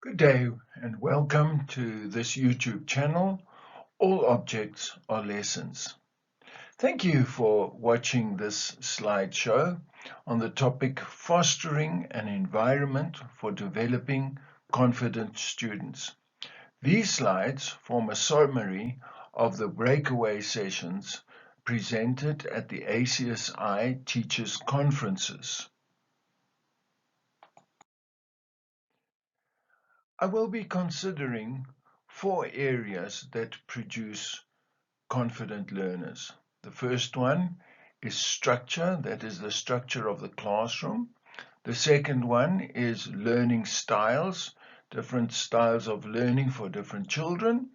Good day and welcome to this YouTube channel, All Objects Are Lessons. Thank you for watching this slideshow on the topic Fostering an Environment for Developing Confident Students. These slides form a summary of the breakaway sessions presented at the ACSI Teachers Conferences. I will be considering 4 areas that produce confident learners. The first one is structure, that is the structure of the classroom. The second one is learning styles, different styles of learning for different children.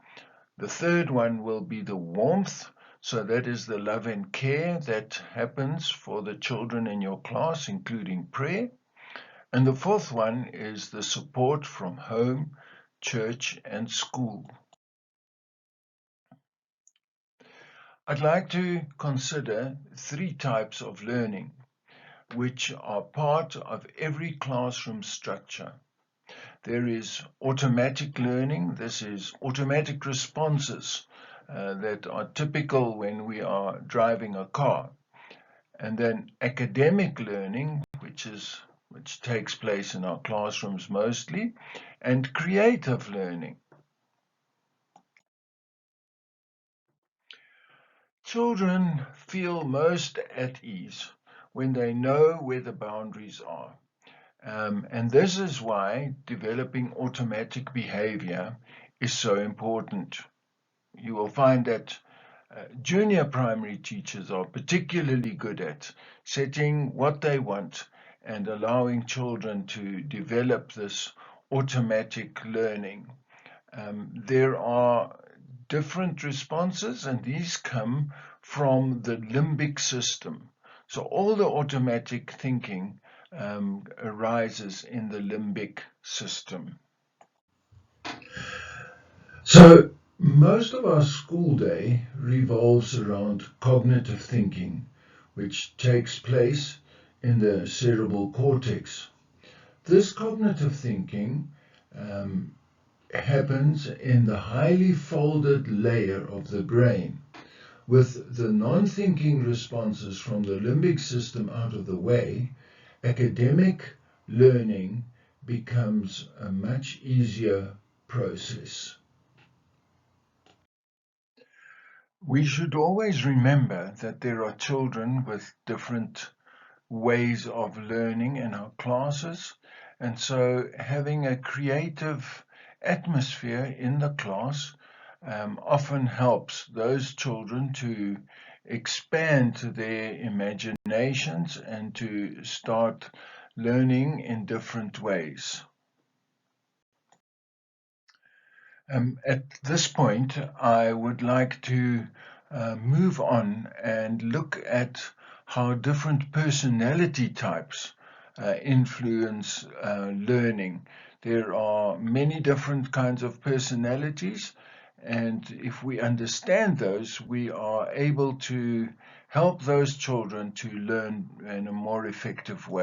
The third one will be the warmth, so that is the love and care that happens for the children in your class, including prayer. And the fourth one is the support from home, church, and school. I'd like to consider 3 types of learning, which are part of every classroom structure. There is automatic learning. This is automatic responses that are typical when we are driving a car. And then academic learning, which takes place in our classrooms mostly, and creative learning. Children feel most at ease when they know where the boundaries are. And this is why developing automatic behavior is so important. You will find that junior primary teachers are particularly good at setting what they want and allowing children to develop this automatic learning. There are different responses, and these come from the limbic system. So all the automatic thinking arises in the limbic system. So most of our school day revolves around cognitive thinking, which takes place in the cerebral cortex. This cognitive thinking happens in the highly folded layer of the brain. With the non-thinking responses from the limbic system out of the way, academic learning becomes a much easier process. We should always remember that there are children with different ways of learning in our classes, and so having a creative atmosphere in the class often helps those children to expand their imaginations and to start learning in different ways. At this point, I would like to move on and look at how different personality types influence learning. There are many different kinds of personalities, and if we understand those, we are able to help those children to learn in a more effective way.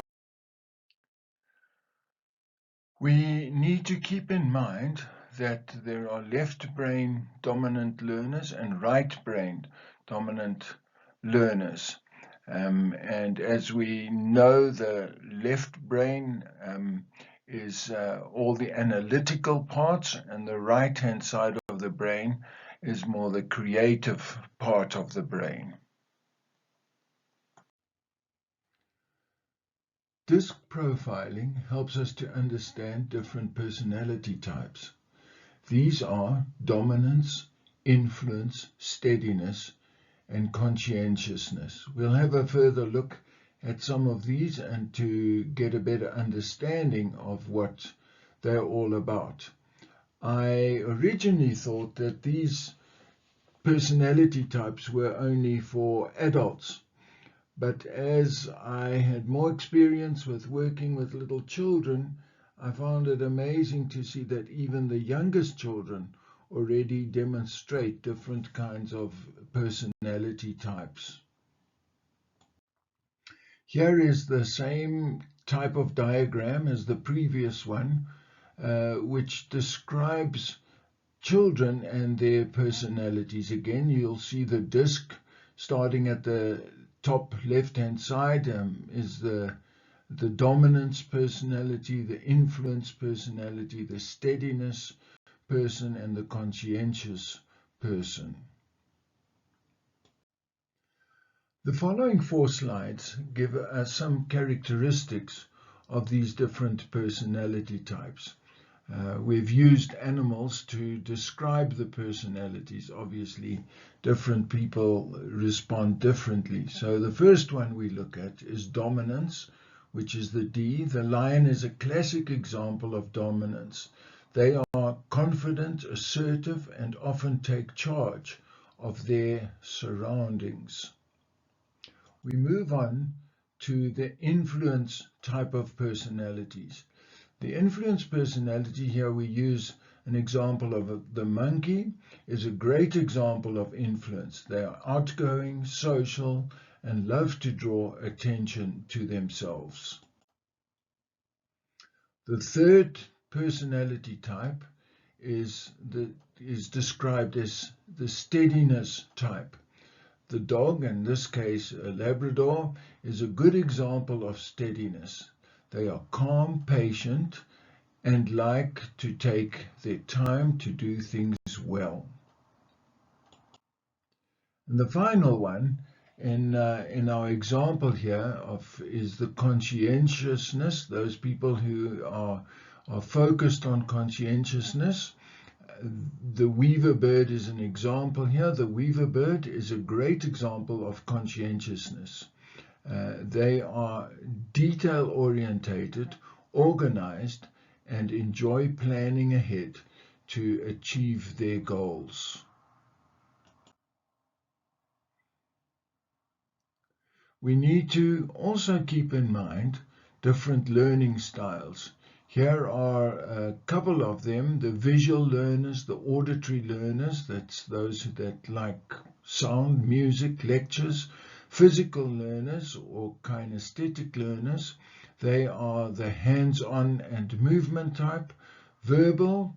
We need to keep in mind that there are left brain dominant learners and right brain dominant learners. And as we know, the left brain is all the analytical parts, and the right-hand side of the brain is more the creative part of the brain. Disc profiling helps us to understand different personality types. These are dominance, influence, steadiness, and conscientiousness. We'll have a further look at some of these and to get a better understanding of what they're all about. I originally thought that these personality types were only for adults, but as I had more experience with working with little children, I found it amazing to see that even the youngest children already demonstrate different kinds of personality types. Here is the same type of diagram as the previous one, which describes children and their personalities. Again, you'll see the disc starting at the top left-hand side is the dominance personality, the influence personality, the steadiness person, and the conscientious person. The following 4 slides give us some characteristics of these different personality types. We've used animals to describe the personalities. Obviously, different people respond differently. So the first one we look at is dominance, which is the D. The lion is a classic example of dominance. They are confident, assertive, and often take charge of their surroundings. We move on to the influence type of personalities. The influence personality, here we use an example of the monkey, is a great example of influence. They are outgoing, social, and love to draw attention to themselves. The third personality type is described as the steadiness type. The dog, in this case a Labrador, is a good example of steadiness. They are calm, patient, and like to take their time to do things well. And the final one in our example here is the conscientiousness, those people who are focused on conscientiousness. The weaver bird is an example here. The weaver bird is a great example of conscientiousness. They are detail-orientated, organized, and enjoy planning ahead to achieve their goals. We need to also keep in mind different learning styles. Here are a couple of them: the visual learners, the auditory learners, that's those that like sound, music, lectures; physical learners or kinesthetic learners, they are the hands-on and movement type; verbal,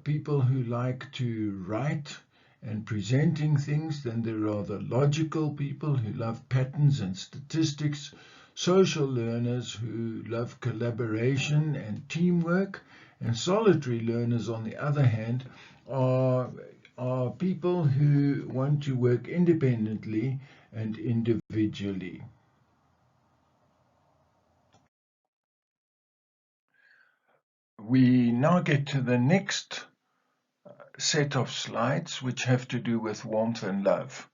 people who like to write and presenting things. Then there are the logical people who love patterns and statistics; social learners who love collaboration and teamwork; and solitary learners, on the other hand, are people who want to work independently and individually. We now get to the next set of slides, which have to do with warmth and love.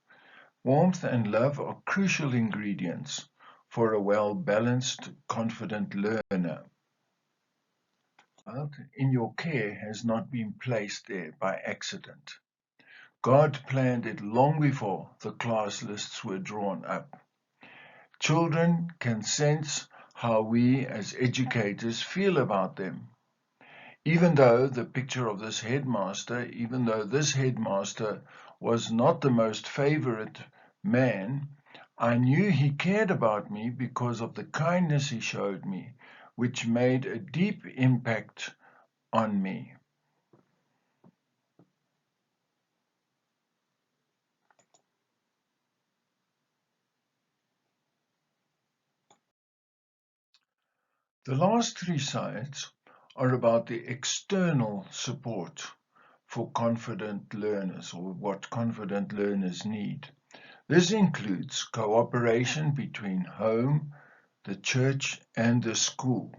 Warmth and love are crucial ingredients for a well-balanced, confident learner. In your care has not been placed there by accident. God planned it long before the class lists were drawn up. Children can sense how we as educators feel about them. Even though this headmaster was not the most favorite man, I knew he cared about me because of the kindness he showed me, which made a deep impact on me. The last 3 slides are about the external support for confident learners, or what confident learners need. This includes cooperation between home, the church, and the school.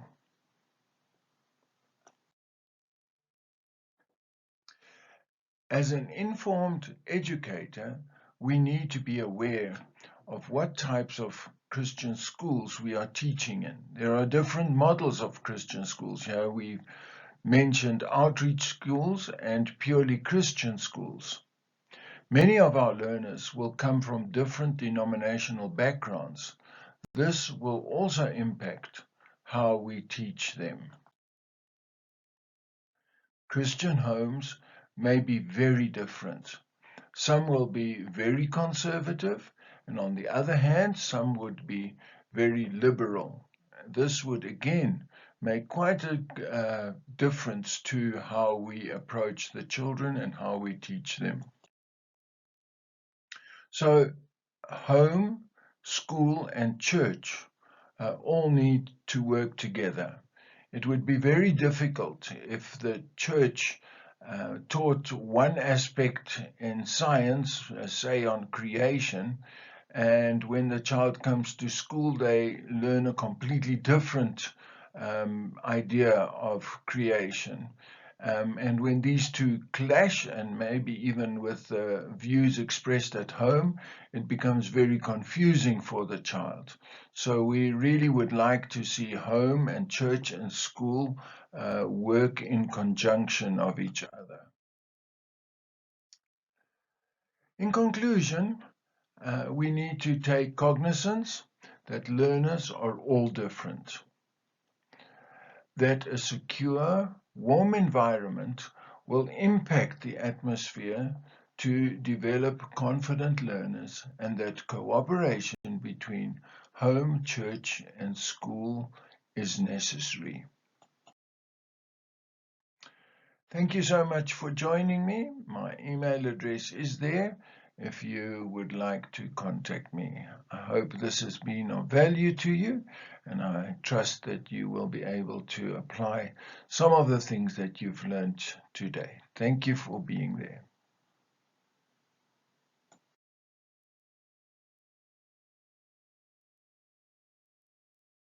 As an informed educator, we need to be aware of what types of Christian schools we are teaching in. There are different models of Christian schools. Here we've mentioned outreach schools and purely Christian schools. Many of our learners will come from different denominational backgrounds. This will also impact how we teach them. Christian homes may be very different. Some will be very conservative, and on the other hand, some would be very liberal. This would again make quite a difference to how we approach the children and how we teach them. So home, school and church all need to work together. It would be very difficult if the church taught one aspect in science, say on creation, and when the child comes to school, they learn a completely different idea of creation. And when these two clash, and maybe even with the views expressed at home, it becomes very confusing for the child. So we really would like to see home and church and school work in conjunction of each other. In conclusion, we need to take cognizance that learners are all different, that a secure, warm environment will impact the atmosphere to develop confident learners, and that cooperation between home, church, and school is necessary. Thank you so much for joining me. My email address is there if you would like to contact me. I hope this has been of value to you, and I trust that you will be able to apply some of the things that you've learned today. Thank you for being there.